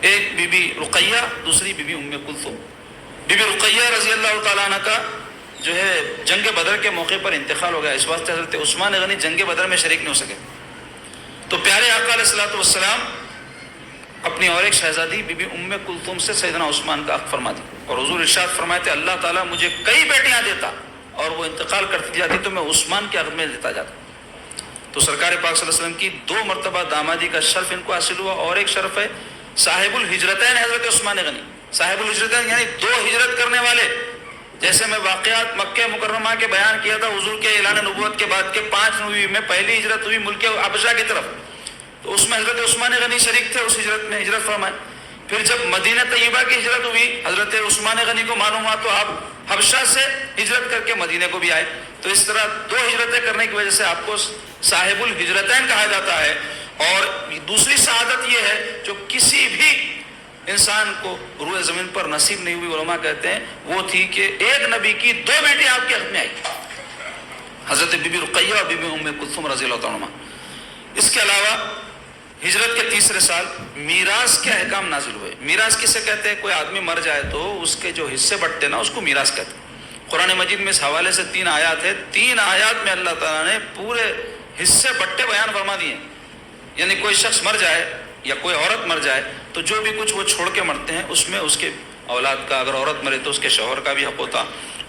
ایک be be Ruqaiya, دوسری be be ام کلثوم۔ بی بی رقیہ رضی اللہ تعالیٰ عنہ کا جو ہے جنگ بدر کے موقع پر انتقال ہو گیا، اس واسطے حضرت عثمان غنی جنگ بدر میں شریک نہیں ہو سکے۔ تو پیارے آقا علیہ الصلوۃ والسلام اپنی اور ایک شہزادی بی بی ام کلثوم سے سیدنا عثمان کا حق فرما دی، اور حضور ارشاد فرمائے تھے اللہ تعالیٰ مجھے کئی بیٹیاں دیتا اور وہ انتقال کرتی جاتی تو میں عثمان کے حق میں دیتا جاتا۔ تو سرکار پاک صلی اللہ علیہ وسلم کی 2 مرتبہ دامادی کا شرف ان کو حاصل ہوا، اور ایک شرف ہے صاحب الہجرتین حضرت عثمان غنی۔ صاحب الہجرتین یعنی 2 ہجرت کرنے والے، جیسے میں واقعات مکہ مکرمہ کے بیان کیا تھا، حضور کے اعلان نبوت کے بعد کے 5 نوی میں پہلی ہجرت ہوئی ملک حبشہ کی طرف، تو اس میں حضرت عثمان غنی شریک تھے، اس ہجرت میں ہجرت فرمائے۔ پھر جب مدینہ طیبہ کی ہجرت ہوئی، حضرت عثمان غنی کو معلوم ہوا تو آپ حبشہ سے ہجرت کر کے مدینہ کو بھی آئے۔ تو اس طرح 2 ہجرتیں کرنے کی وجہ سے آپ کو صاحب الہجرتین کہا جاتا ہے۔ اور دوسری سعادت یہ ہے جو کسی بھی انسان کو روئے زمین پر نصیب نہیں ہوئی، علماء کہتے ہیں وہ تھی کہ ایک نبی کی 2 بیٹیاں آپ کے حق میں آئی، حضرت بی بی رقیہ اور بی بی ام کلثوم رضی اللہ تعالیٰ عنہ۔ اس کے علاوہ ہجرت کے تیسرے سال میراث کے احکام نازل ہوئے۔ میراث کسے کہتے ہیں؟ کوئی آدمی مر جائے تو اس کے جو حصے بٹتے نا اس کو میراث کہتے ہیں۔ قرآن مجید میں اس حوالے سے 3 آیات ہے، 3 آیات میں اللہ تعالیٰ نے پورے حصے بٹے بیان فرما دیے ہیں۔ یعنی کوئی شخص مر جائے یا کوئی عورت مر جائے تو جو بھی کچھ وہ چھوڑ کے مرتے ہیں اس میں اس کے اولاد کا، اگر عورت مرے تو اس کے شوہر کا بھی حق ہوتا،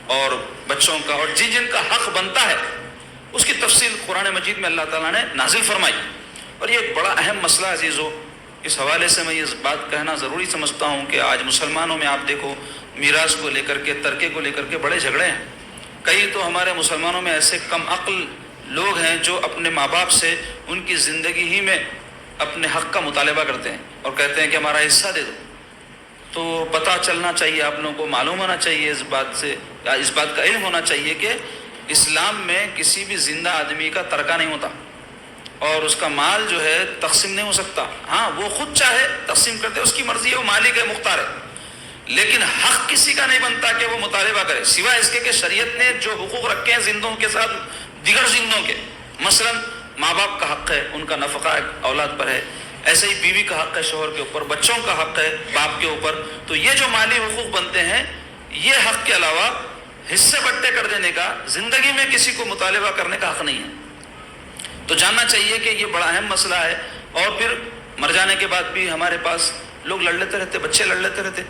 اور بچوں کا، اور جن کا حق بنتا ہے اس کی تفصیل قرآن مجید میں اللہ تعالیٰ نے نازل فرمائی۔ اور یہ ایک بڑا اہم مسئلہ عزیزو، اس حوالے سے میں یہ بات کہنا ضروری سمجھتا ہوں کہ آج مسلمانوں میں آپ دیکھو میراث کو لے کر کے، ترکے کو لے کر کے بڑے جھگڑے ہیں۔ کئی تو ہمارے مسلمانوں میں ایسے کم عقل لوگ ہیں جو اپنے ماں باپ سے ان کی زندگی ہی میں اپنے حق کا مطالبہ کرتے ہیں اور کہتے ہیں کہ ہمارا حصہ دے دو۔ تو پتہ چلنا چاہیے، آپ لوگوں کو معلوم ہونا چاہیے اس بات سے، یا اس بات کا علم ہونا چاہیے کہ اسلام میں کسی بھی زندہ آدمی کا ترکہ نہیں ہوتا، اور اس کا مال جو ہے تقسیم نہیں ہو سکتا۔ ہاں وہ خود چاہے تقسیم کرتے، اس کی مرضی ہے، وہ مالک ہے، مختار ہے، لیکن حق کسی کا نہیں بنتا کہ وہ مطالبہ کرے، سوائے اس کے کہ شریعت نے جو حقوق رکھے ہیں زندوں کے ساتھ دیگر زندوں کے، مثلا ماں باپ کا حق ہے، ان کا نفقہ اولاد پر ہے، ایسے ہی بیوی کا حق ہے شوہر کے اوپر، بچوں کا حق ہے باپ کے اوپر۔ تو یہ جو مالی حقوق بنتے ہیں، یہ حق کے علاوہ حصے بٹے کر دینے کا، زندگی میں کسی کو مطالبہ کرنے کا حق نہیں ہے۔ تو جاننا چاہیے کہ یہ بڑا اہم مسئلہ ہے۔ اور پھر مر جانے کے بعد بھی ہمارے پاس لوگ لڑ لیتے رہتے، بچے لڑ لیتے رہتے،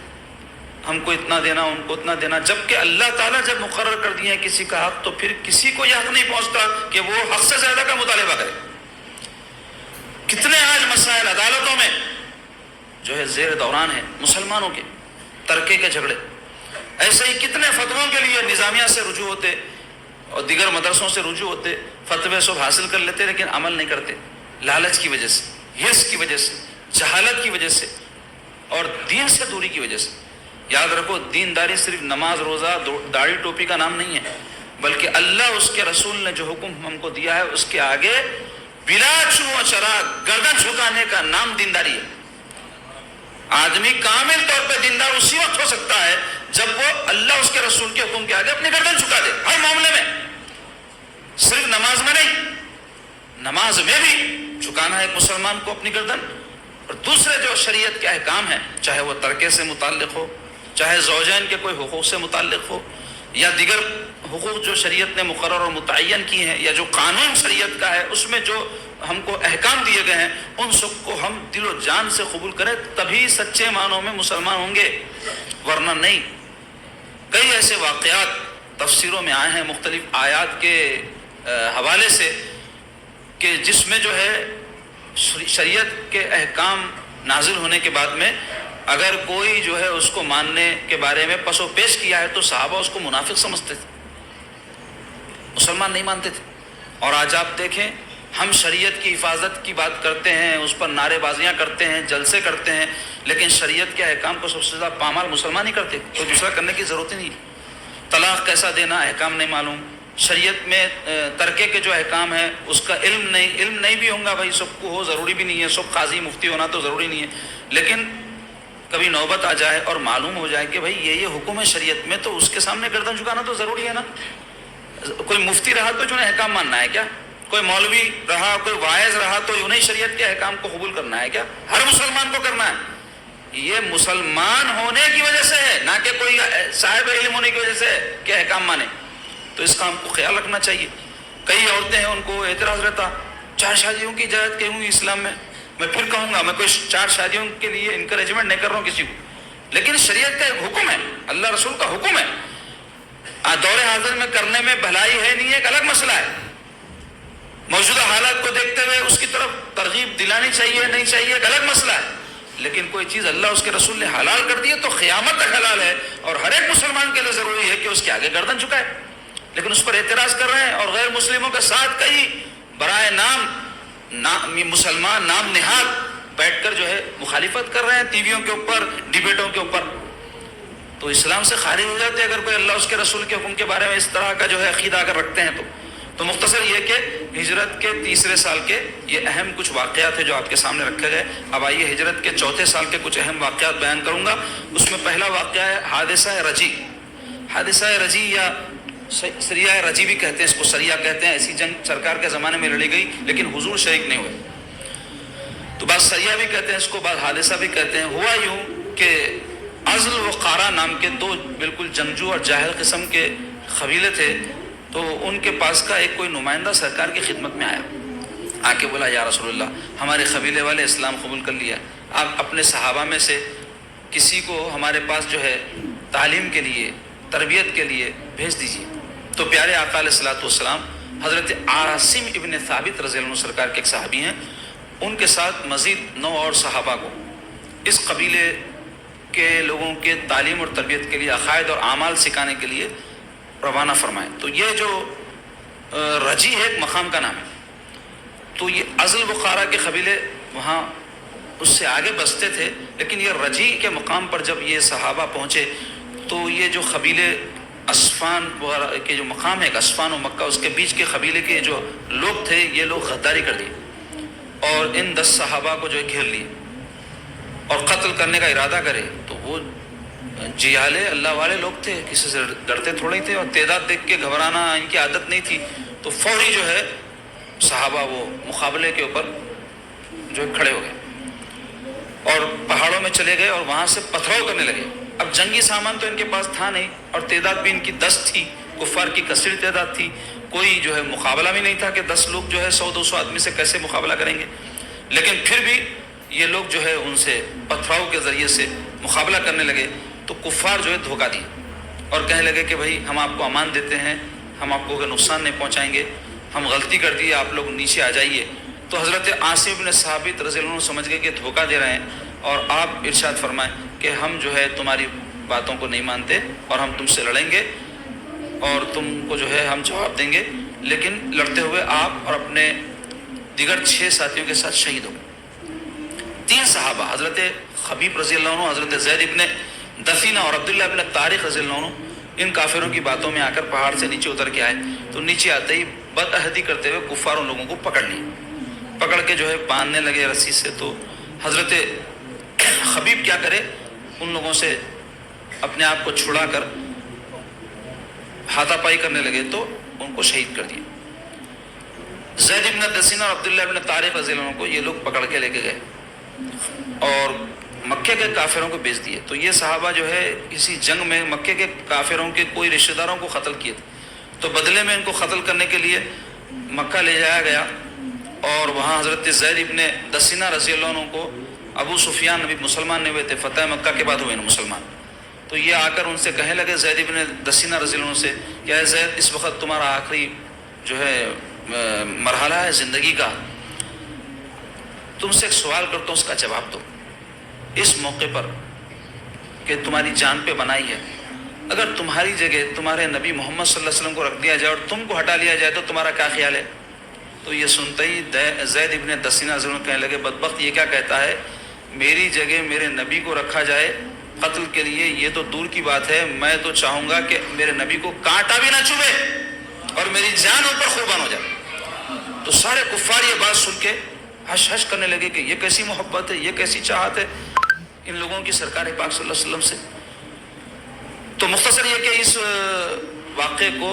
ہم کو اتنا دینا، ان کو اتنا دینا، جبکہ اللہ تعالیٰ جب مقرر کر دیے ہیں کسی کا حق تو پھر کسی کو یہ حق نہیں پہنچتا کہ وہ حق سے زیادہ کا مطالبہ کرے۔ کتنے آج مسائل عدالتوں میں جو ہے زیر دوران ہیں مسلمانوں کے، ترکے کے جھگڑے، ایسے ہی کتنے فتووں کے لیے نظامیہ سے رجوع ہوتے اور دیگر مدرسوں سے رجوع ہوتے، فتوے سب حاصل کر لیتے لیکن عمل نہیں کرتے، لالچ کی وجہ سے، حرص کی وجہ سے، جہالت کی وجہ سے، اور دین سے دوری کی وجہ سے۔ یاد رکھو دینداری صرف نماز روزہ داڑھی ٹوپی کا نام نہیں ہے، بلکہ اللہ اس کے رسول نے جو حکم ہم کو دیا ہے اس کے آگے بلا چو و چرا گردن جھکانے کا نام دینداری ہے۔ آدمی کامل طور پہ دیندار اسی وقت ہو سکتا ہے جب وہ اللہ اس کے رسول کے حکم کے آگے اپنی گردن جھکا دے، ہر معاملے میں، صرف نماز میں نہیں، نماز میں بھی جھکانا ہے ایک مسلمان کو اپنی گردن۔ اور دوسرے جو شریعت کے احکام ہیں، چاہے وہ ترکے سے متعلق ہو، چاہے زوجین کے کوئی حقوق سے متعلق ہو، یا دیگر حقوق جو شریعت نے مقرر اور متعین کی ہیں، یا جو قانون شریعت کا ہے اس میں جو ہم کو احکام دیے گئے ہیں، ان سب کو ہم دل و جان سے قبول کریں، تبھی سچے معنوں میں مسلمان ہوں گے، ورنہ نہیں۔ کئی ایسے واقعات تفسیروں میں آئے ہیں مختلف آیات کے حوالے سے کہ جس میں جو ہے شریعت کے احکام نازل ہونے کے بعد میں اگر کوئی جو ہے اس کو ماننے کے بارے میں پس و پیش کیا ہے تو صحابہ اس کو منافق سمجھتے تھے، مسلمان نہیں مانتے تھے۔ اور آج آپ دیکھیں ہم شریعت کی حفاظت کی بات کرتے ہیں، اس پر نعرے بازیاں کرتے ہیں، جلسے کرتے ہیں، لیکن شریعت کے احکام کو سب سے زیادہ پامال مسلمان ہی کرتے، کوئی دوسرا کرنے کی ضرورت ہی نہیں۔ طلاق کیسا دینا احکام نہیں معلوم، شریعت میں ترکے کے جو احکام ہیں اس کا علم نہیں بھی ہوگا، بھائی سب کو ہو ضروری بھی نہیں ہے، سب قاضی مفتی ہونا تو ضروری نہیں ہے، لیکن کبھی نوبت آ جائے اور معلوم ہو جائے کہ بھائی یہ حکم ہے شریعت میں تو اس کے سامنے گردن جھکانا تو ضروری ہے نا۔ کوئی مفتی رہا تو جو ہے احکام ماننا ہے کیا؟ کوئی مولوی رہا، کوئی واعظ رہا تو انہیں شریعت کے احکام کو قبول کرنا ہے کیا؟ ہر مسلمان کو کرنا ہے۔ یہ مسلمان ہونے کی وجہ سے ہے، نہ کہ کوئی صاحب علم ہونے کی وجہ سے ہے کہ احکام مانے. تو اس کا ہم کو خیال رکھنا چاہیے. کئی عورتیں ہیں ان کو اعتراض رہتا 4 شادیوں کی اجازت کیوں ہوئی اسلام میں. میں پھر کہوں گا میں کوئی 4 شادیوں کے لیے انکریجمنٹ نہیں کر رہا ہوں کسی کو، لیکن شریعت کا ایک حکم ہے، اللہ رسول کا حکم ہے. دور حاضر میں کرنے میں بھلائی ہے نہیں، ایک الگ مسئلہ ہے. موجودہ حالات کو دیکھتے ہوئے اس کی طرف ترغیب دلانی چاہیے نہیں چاہیے ایک الگ مسئلہ ہے. لیکن کوئی چیز اللہ اس کے رسول نے حلال کر دی ہے تو قیامت تک حلال ہے، اور ہر ایک مسلمان کے لیے ضروری ہے کہ اس کے آگے گردن جھکائے. لیکن اس پر اعتراض کر رہے ہیں اور غیر مسلموں کے ساتھ کئی برائے نام مسلمان نام نہاد بیٹھ کر جو ہے مخالفت کر رہے ہیں ٹی ویوں کے اوپر، ڈیبیٹوں کے اوپر. تو اسلام سے خارج ہو جاتے اگر کوئی اللہ اس کے رسول کے حکم کے بارے میں اس طرح کا جو ہے عقیدہ اگر رکھتے ہیں. تو مختصر یہ کہ ہجرت کے 3 سال کے یہ اہم کچھ واقعات ہیں جو آپ کے سامنے رکھے گئے. اب آئیے ہجرت کے 4 سال کے کچھ اہم واقعات بیان کروں گا. اس میں پہلا واقعہ ہے حادثہ رجی. حادثہ رجی یا سریہ رجی بھی کہتے ہیں اس کو، سریہ کہتے ہیں. ایسی جنگ سرکار کے زمانے میں لڑی گئی لیکن حضور شریک نہیں ہوئے، تو بعض سریہ بھی کہتے ہیں اس کو، بعض حادثہ بھی کہتے ہیں. ہوا یوں کہ عزل و قارہ نام کے 2 بالکل جنگجو اور جاہل قسم کے قبیلے تھے. تو ان کے پاس کا ایک کوئی نمائندہ سرکار کی خدمت میں آیا، آ کے بولا یا رسول اللہ ہمارے قبیلے والے اسلام قبول کر لیا، آپ اپنے صحابہ میں سے کسی کو ہمارے پاس جو ہے تعلیم کے لیے تربیت کے لیے بھیج دیجیے. تو پیارے آقا علیہ الصلوۃ والسلام حضرت عاصم ابن ثابت رضی اللہ عنہ سرکار کے ایک صحابی ہیں، ان کے ساتھ مزید 9 اور صحابہ کو اس قبیلے کے لوگوں کے تعلیم اور تربیت کے لیے عقائد اور اعمال سکھانے کے لیے روانہ فرمائے. تو یہ جو رجی ہے ایک مقام کا نام ہے. تو یہ عزل بخارا کے قبیلے وہاں اس سے آگے بستے تھے، لیکن یہ رجی کے مقام پر جب یہ صحابہ پہنچے تو یہ جو قبیلے اسفان وغیرہ کے جو مقام ہے اسفان و مکہ اس کے بیچ کے قبیلے کے جو لوگ تھے یہ لوگ غداری کر دیے اور ان 10 صحابہ کو جو ہے گھیر لیے اور قتل کرنے کا ارادہ کرے. تو وہ جیالے اللہ والے لوگ تھے، کسی سے ڈرتے تھوڑے ہی تھے اور تعداد دیکھ کے گھبرانا ان کی عادت نہیں تھی. تو فوری جو ہے صحابہ وہ مقابلے کے اوپر جو ہے کھڑے ہو گئے اور پہاڑوں میں چلے گئے اور وہاں سے پتھراؤ کرنے لگے. اب جنگی سامان تو ان کے پاس تھا نہیں اور تعداد بھی ان کی 10 تھی، کفار کی کثیر تعداد تھی. کوئی جو ہے مقابلہ بھی نہیں تھا کہ 10 لوگ جو ہے 100-200 آدمی سے کیسے مقابلہ کریں گے. لیکن پھر بھی یہ لوگ جو ہے ان سے پتھراؤ کے ذریعے سے مقابلہ کرنے لگے. تو کفار جو ہے دھوکہ دیے اور کہنے لگے کہ بھائی ہم آپ کو امان دیتے ہیں، ہم آپ کو نقصان نہیں پہنچائیں گے، ہم غلطی کر دیے، آپ لوگ نیچے آ جائیے. تو حضرت عاصم بن ثابت رضی اللہ عنہ سمجھ گئے کہ دھوکہ دے رہے ہیں اور آپ ارشاد فرمائیں کہ ہم جو ہے تمہاری باتوں کو نہیں مانتے اور ہم تم سے لڑیں گے اور تم کو جو ہے ہم جواب دیں گے، لیکن لڑتے ہوئے آپ اور اپنے دیگر 6 ساتھیوں کے ساتھ شہید ہو گئے. 3 صحابہ حضرت خبیب رضی اللہ عنہ، حضرت زید ابن دفینہ اور عبداللہ ابن طارق رضی اللہ عنہ ان کافروں کی باتوں میں آ کر پہاڑ سے نیچے اتر کے آئے. تو نیچے آتے ہی بدعہدی کرتے ہوئے کفاروں لوگوں کو پکڑ کے جو ہے باندھنے لگے رسی سے. تو حضرت خبیب کیا کرے، ان لوگوں سے اپنے آپ کو چھڑا کر ہاتھا پائی کرنے لگے تو ان کو شہید کر دیا. زید ابن دسینہ اور عبداللہ ابن طارق رضی اللہ عنہ کو یہ لوگ پکڑ کے لے کے گئے اور مکے کے کافروں کو بیچ دیے. تو یہ صحابہ جو ہے اسی جنگ میں مکے کے کافروں کے کوئی رشتہ داروں کو قتل کیے تھے. تو بدلے میں ان کو قتل کرنے کے لیے مکہ لے جایا گیا اور وہاں حضرت زید ابن دسینہ رضی اللہ عنہ کو ابو سفیان نبی مسلمان نہیں ہوئے تھے، فتح مکہ کے بعد ہوئے نا مسلمان. تو یہ آ کر ان سے کہنے لگے زید ابن دسینہ رضی اللہ عنہ سے کہ اے زید اس وقت تمہارا آخری جو ہے مرحلہ ہے زندگی کا، تم سے ایک سوال کرتا ہوں اس کا جواب دو. اس موقع پر کہ تمہاری جان پہ بنائی ہے، اگر تمہاری جگہ تمہارے نبی محمد صلی اللہ علیہ وسلم کو رکھ دیا جائے اور تم کو ہٹا لیا جائے تو تمہارا کیا خیال ہے؟ تو یہ سنتے ہی زید ابن دسینہ ضرور کہنے لگے بدبخت یہ کیا کہتا ہے، میری جگہ میرے نبی کو رکھا جائے قتل کے لیے یہ تو دور کی بات ہے، میں تو چاہوں گا کہ میرے نبی کو کانٹا بھی نہ چبھے اور میری جان ان پر قربان ہو جائے. تو سارے کفار یہ بات سن کے ہش ہش کرنے لگے کہ یہ کیسی محبت ہے، یہ کیسی چاہت ہے ان لوگوں کی سرکار پاک صلی اللہ علیہ وسلم سے. تو مختصر یہ کہ اس واقعے کو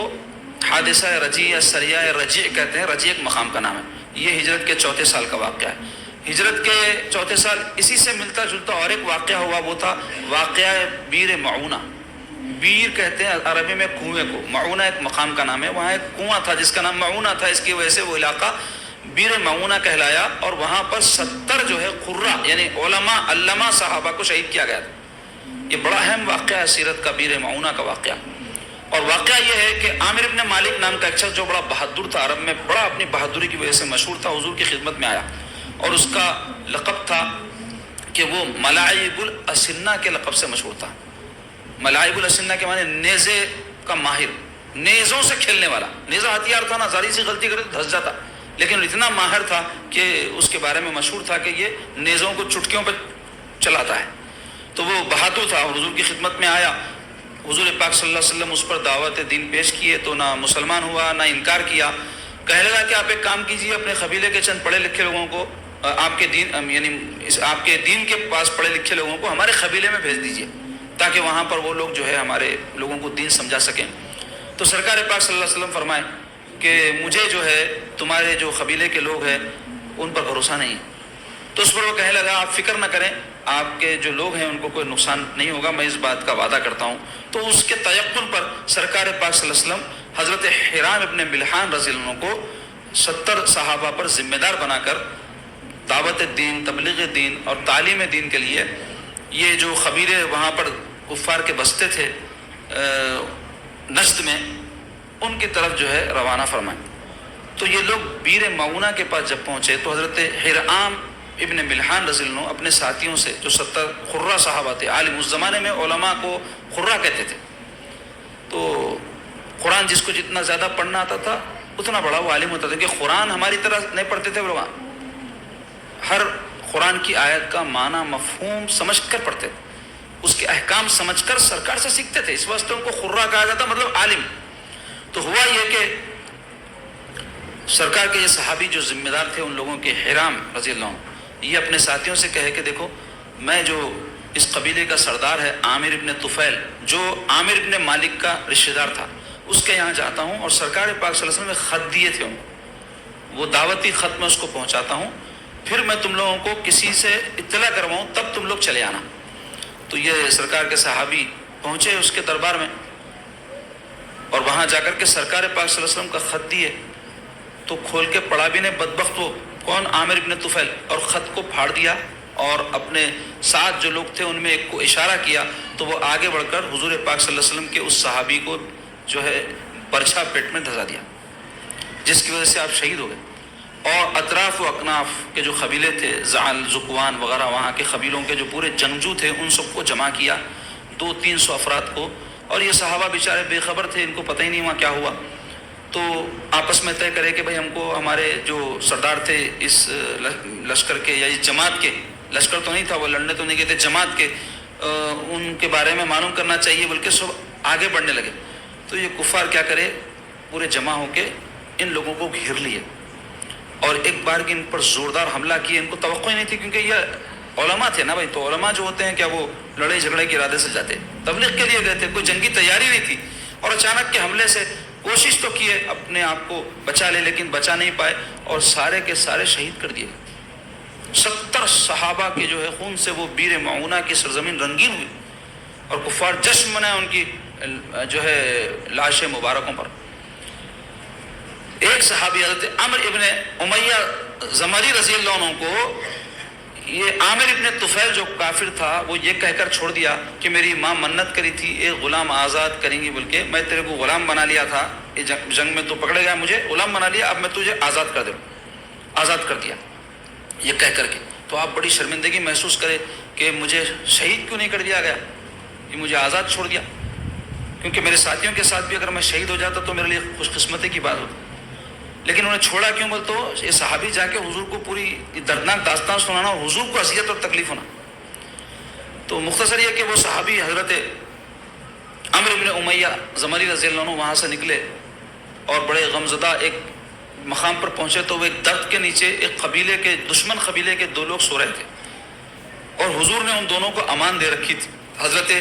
حادثہ رجی یا سریہ رجی کہتے ہیں. رجی ایک مقام کا نام ہے. یہ ہجرت کے 4 سال کا واقعہ ہے. ہجرت کے چوتھے سال اسی سے ملتا جلتا اور ایک واقعہ ہوا، وہ تھا واقعہ بیر معونہ۔ بیر کہتے ہیں عربی میں کنویں کو، معونہ ایک مقام کا نام ہے، وہاں ایک کنواں تھا جس کا نام معونہ تھا، اس کی وجہ سے وہ علاقہ بیر معونہ کہلایا، اور وہاں پر 70 جو ہے قرہ یعنی علماء علامہ صحابہ کو شہید کیا گیا تھا۔ یہ بڑا اہم واقعہ ہے سیرت کا، بیر معونہ کا واقعہ۔ اور واقعہ یہ ہے کہ عامر ابن مالک نام کا ایک شخص جو بڑا بہادر تھا، عرب میں بڑا اپنی بہادری کی وجہ سے مشہور تھا، حضور کی خدمت میں آیا، اور اس کا لقب تھا کہ وہ ملاعب الاسنہ کے لقب سے مشہور تھا۔ ملاعب الاسنہ کے معنی نیزے کا ماہر، نیزوں سے کھیلنے والا۔ نیزہ ہتھیار تھا نا، ذرا سی غلطی کرے تو دھس جاتا، لیکن اتنا ماہر تھا کہ اس کے بارے میں مشہور تھا کہ یہ نیزوں کو چٹکیوں پہ چلاتا ہے۔ تو وہ بہادر تھا اور حضور کی خدمت میں آیا، حضور پاک صلی اللہ علیہ وسلم اس پر دعوت دین پیش کیے تو نہ مسلمان ہوا نہ انکار کیا۔ کہنے لگا کہ آپ ایک کام کیجئے، اپنے قبیلے کے چند پڑھے لکھے لوگوں کو آپ کے دین یعنی آپ کے دین کے پاس پڑھے لکھے لوگوں کو ہمارے قبیلے میں بھیج دیجئے، تاکہ وہاں پر وہ لوگ جو ہے ہمارے لوگوں کو دین سمجھا سکیں۔ تو سرکار پاک صلی اللہ علیہ وسلم فرمائے کہ مجھے جو ہے تمہارے جو قبیلے کے لوگ ہیں ان پر بھروسہ نہیں ہے۔ تو اس پر وہ کہنے لگا آپ فکر نہ کریں، آپ کے جو لوگ ہیں ان کو کوئی نقصان نہیں ہوگا، میں اس بات کا وعدہ کرتا ہوں۔ تو اس کے تیقن پر سرکار پاک صلی اللہ علیہ وسلم حضرت حرام ابن ملحان رضی اللہ عنہ کو 70 صحابہ پر ذمہ دار بنا کر دعوت دین، تبلیغ دین اور تعلیم دین کے لیے یہ جو قبیلے وہاں پر کفار کے بستے تھے نجد میں، ان کی طرف جو ہے روانہ فرمائے۔ تو یہ لوگ بیر معونہ کے پاس جب پہنچے تو حضرت حرام ابن ملحان رضی اللہ عنہ اپنے ساتھیوں سے جو 70 قرہ صحابہ تھے، عالم، اس زمانے میں علماء کو قرہ کہتے تھے، تو قرآن جس کو جتنا زیادہ پڑھنا آتا تھا اتنا بڑا وہ عالم ہوتا تھا، کہ قرآن ہماری طرح نہیں پڑھتے تھے لوگ، ہر قرآن کی آیت کا معنی مفہوم سمجھ کر پڑھتے تھے، اس کے احکام سمجھ کر سرکار سے سیکھتے تھے، اس واسطے ان کو قرہ کہا جاتا، مطلب عالم۔ تو ہوا یہ کہ سرکار کے یہ صحابی جو ذمہ دار تھے ان لوگوں کے، حرام رضی اللہ عنہ، یہ اپنے ساتھیوں سے کہے کہ دیکھو میں جو اس قبیلے کا سردار ہے عامر ابن طفیل، جو عامر ابن مالک کا رشتہ دار تھا، اس کے یہاں جاتا ہوں اور سرکار پاک صلی اللہ علیہ وسلم نے خط دیے تھے ان کو، وہ دعوتی خط میں اس کو پہنچاتا ہوں، پھر میں تم لوگوں کو کسی سے اطلاع کرواؤں تب تم لوگ چلے آنا۔ تو یہ سرکار کے صحابی پہنچے اس کے دربار میں، اور وہاں جا کر کے سرکار پاک صلی اللہ علیہ وسلم کا خط دیے، تو کھول کے پڑھا بھی نے بدبخت وہ کون، عامر ابن طفیل، اور خط کو پھاڑ دیا اور اپنے ساتھ جو لوگ تھے ان میں ایک کو اشارہ کیا، تو وہ آگے بڑھ کر حضور پاک صلی اللہ علیہ وسلم کے اس صحابی کو جو ہے برچھا پیٹ میں دھسا دیا، جس کی وجہ سے آپ شہید ہو گئے۔ اور اطراف و اکناف کے جو قبیلے تھے، زعل، ذکوان وغیرہ، وہاں کے قبیلوں کے جو پورے جنگجو تھے ان سب کو جمع کیا، 200-300 افراد کو، اور یہ صحابہ بیچارے بے خبر تھے، ان کو پتہ ہی نہیں وہاں کیا ہوا، تو آپس میں طے کرے کہ بھئی ہم کو ہمارے جو سردار تھے اس لشکر کے یا اس جماعت کے، لشکر تو نہیں تھا، وہ لڑنے تو نہیں گئے تھے، جماعت کے، ان کے بارے میں معلوم کرنا چاہیے، بلکہ سب آگے بڑھنے لگے۔ تو یہ کفار کیا کرے، پورے جمع ہو کے ان لوگوں کو گھیر لیے اور ایک بار کی ان پر زوردار حملہ کیے۔ ان کو توقع ہی نہیں تھی، کیونکہ یہ علماء تھے نا بھائی، تو علماء جو ہوتے ہیں کیا وہ لڑائی جھگڑے کے ارادے سے جاتے، تبلیغ کے لیے گئے تھے، کوئی جنگی تیاری نہیں تھی، اور اچانک کے حملے سے کوشش تو کیے اپنے آپ کو بچا لے، لیکن بچا نہیں پائے اور سارے کے سارے شہید کر دیے۔ 70 صحابہ کے جو ہے خون سے وہ بیر معونہ کی سرزمین رنگین ہوئی، اور کفار جشن منائے ان کی جو ہے لاشیں مبارکوں پر۔ ایک صحابی حضرت عمر ابن امیہ زمری رضی اللہ عنہ کو یہ عامر ابن طفیل جو کافر تھا وہ یہ کہہ کر چھوڑ دیا کہ میری ماں منت کری تھی ایک غلام آزاد کریں گی، بلکہ میں تیرے کو غلام بنا لیا تھا، یہ جنگ میں تو پکڑے گیا، مجھے غلام بنا لیا، اب میں تجھے آزاد کر دوں، آزاد کر دیا یہ کہہ کر کے۔ تو آپ بڑی شرمندگی محسوس کرے کہ مجھے شہید کیوں نہیں کر دیا گیا، یہ مجھے آزاد چھوڑ دیا، کیونکہ میرے ساتھیوں کے ساتھ بھی اگر میں شہید ہو جاتا تو میرے لیے خوش قسمتی کی بات ہوتی، لیکن انہوں نے چھوڑا کیوں بول تو یہ صحابی جا کے حضور کو پوری دردناک داستان سنانا اور حضور کو اذیت اور تکلیف ہونا۔ تو مختصر یہ کہ وہ صحابی حضرت عمر ابن امیہ زمری رضی اللہ عنہ وہاں سے نکلے اور بڑے غمزدہ ایک مقام پر پہنچے، تو وہ ایک درخت کے نیچے ایک قبیلے کے دشمن قبیلے کے 2 لوگ سو رہے تھے، اور حضور نے ان دونوں کو امان دے رکھی تھی۔ حضرت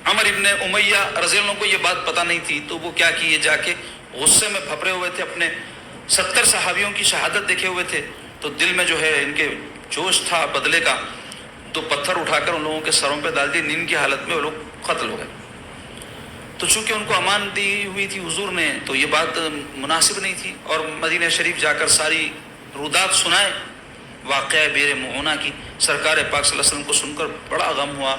عمر ابن امیہ رضی اللہ عنہ کو یہ بات پتہ نہیں تھی، تو وہ کیا کیے، جا کے غصے میں پھپڑے ہوئے تھے، اپنے 70 صحابیوں کی شہادت دیکھے ہوئے تھے، تو دل میں جو ہے ان کے جوش تھا بدلے کا، تو پتھر اٹھا کر ان لوگوں کے سروں پہ ڈال دیے، نیند کی حالت میں وہ لوگ قتل ہو گئے۔ تو چونکہ ان کو امان دی ہوئی تھی حضور نے، تو یہ بات مناسب نہیں تھی، اور مدینہ شریف جا کر ساری رودات سنائے واقعہ بیر معونہ کی۔ سرکار پاک صلی اللہ علیہ وسلم کو سن کر بڑا غم ہوا،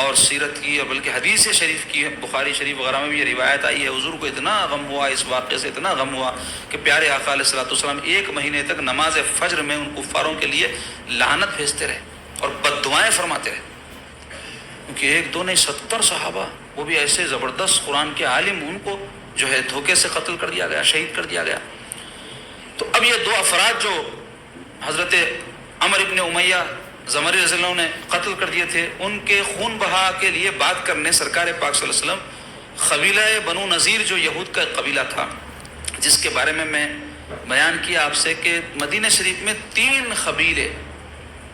اور سیرت کی اور بلکہ حدیث شریف کی، بخاری شریف وغیرہ میں بھی یہ روایت آئی ہے، حضور کو اتنا غم ہوا، اس واقعے سے اتنا غم ہوا کہ پیارے آقا علیہ الصلوۃ والسلام 1 مہینے تک نماز فجر میں ان کفاروں کے لیے لعنت بھیجتے رہے اور بد دعائیں فرماتے رہے، کیونکہ 1 2 نہیں 70 صحابہ، وہ بھی ایسے زبردست قرآن کے عالم، ان کو جو ہے دھوکے سے قتل کر دیا گیا، شہید کر دیا گیا۔ تو اب یہ 2 افراد جو حضرت عمر ابن امیہ زمری رضی اللہ عنہ نے قتل کر دیے تھے، ان کے خون بہا کے لیے بات کرنے سرکار پاک صلی اللہ علیہ وسلم قبیلہ بنو نذیر، جو یہود کا قبیلہ تھا، جس کے بارے میں بیان کیا آپ سے کہ مدینہ شریف میں 3 قبیلے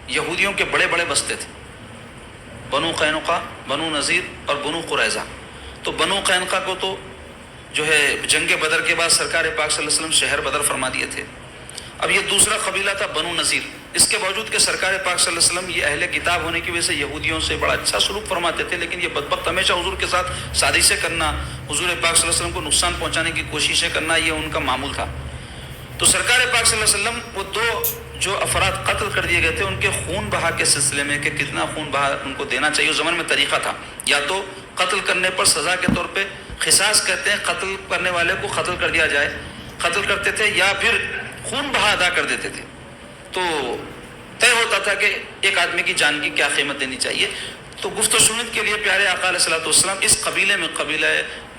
یہودیوں کے بڑے بڑے بستے تھے، بنو قینقاع، بنو نذیر اور بنو قریظہ۔ تو بنو قینقاع کو تو جو ہے جنگ بدر کے بعد سرکار پاک صلی اللہ علیہ وسلم شہر بدر فرما دیے تھے۔ اب یہ دوسرا قبیلہ تھا بنو نذیر، اس کے باوجود کہ سرکار پاک صلی اللہ علیہ وسلم یہ اہل کتاب ہونے کی وجہ سے یہودیوں سے بڑا اچھا سلوک فرماتے تھے، لیکن یہ بدبخت ہمیشہ حضور کے ساتھ سازشیں کرنا، حضور پاک صلی اللہ علیہ وسلم کو نقصان پہنچانے کی کوششیں کرنا، یہ ان کا معمول تھا۔ تو سرکار پاک صلی اللہ علیہ وسلم وہ 2 جو افراد قتل کر دیے گئے تھے، ان کے خون بہا کے سلسلے میں کہ کتنا خون بہا ان کو دینا چاہیے، اس زمانے میں طریقہ تھا، یا تو قتل کرنے پر سزا کے طور پہ قصاص کہتے ہیں، قتل کرنے والے کو قتل کر دیا جائے، قتل کرتے تھے، یا پھر خون بہا ادا کر دیتے تھے۔ تو طے ہوتا تھا کہ ایک آدمی کی جان کی کیا قیمت دینی چاہیے۔ تو گفت و شنید کے لیے پیارے آقا علیہ الصلوۃ والسلام اس قبیلے میں، قبیلہ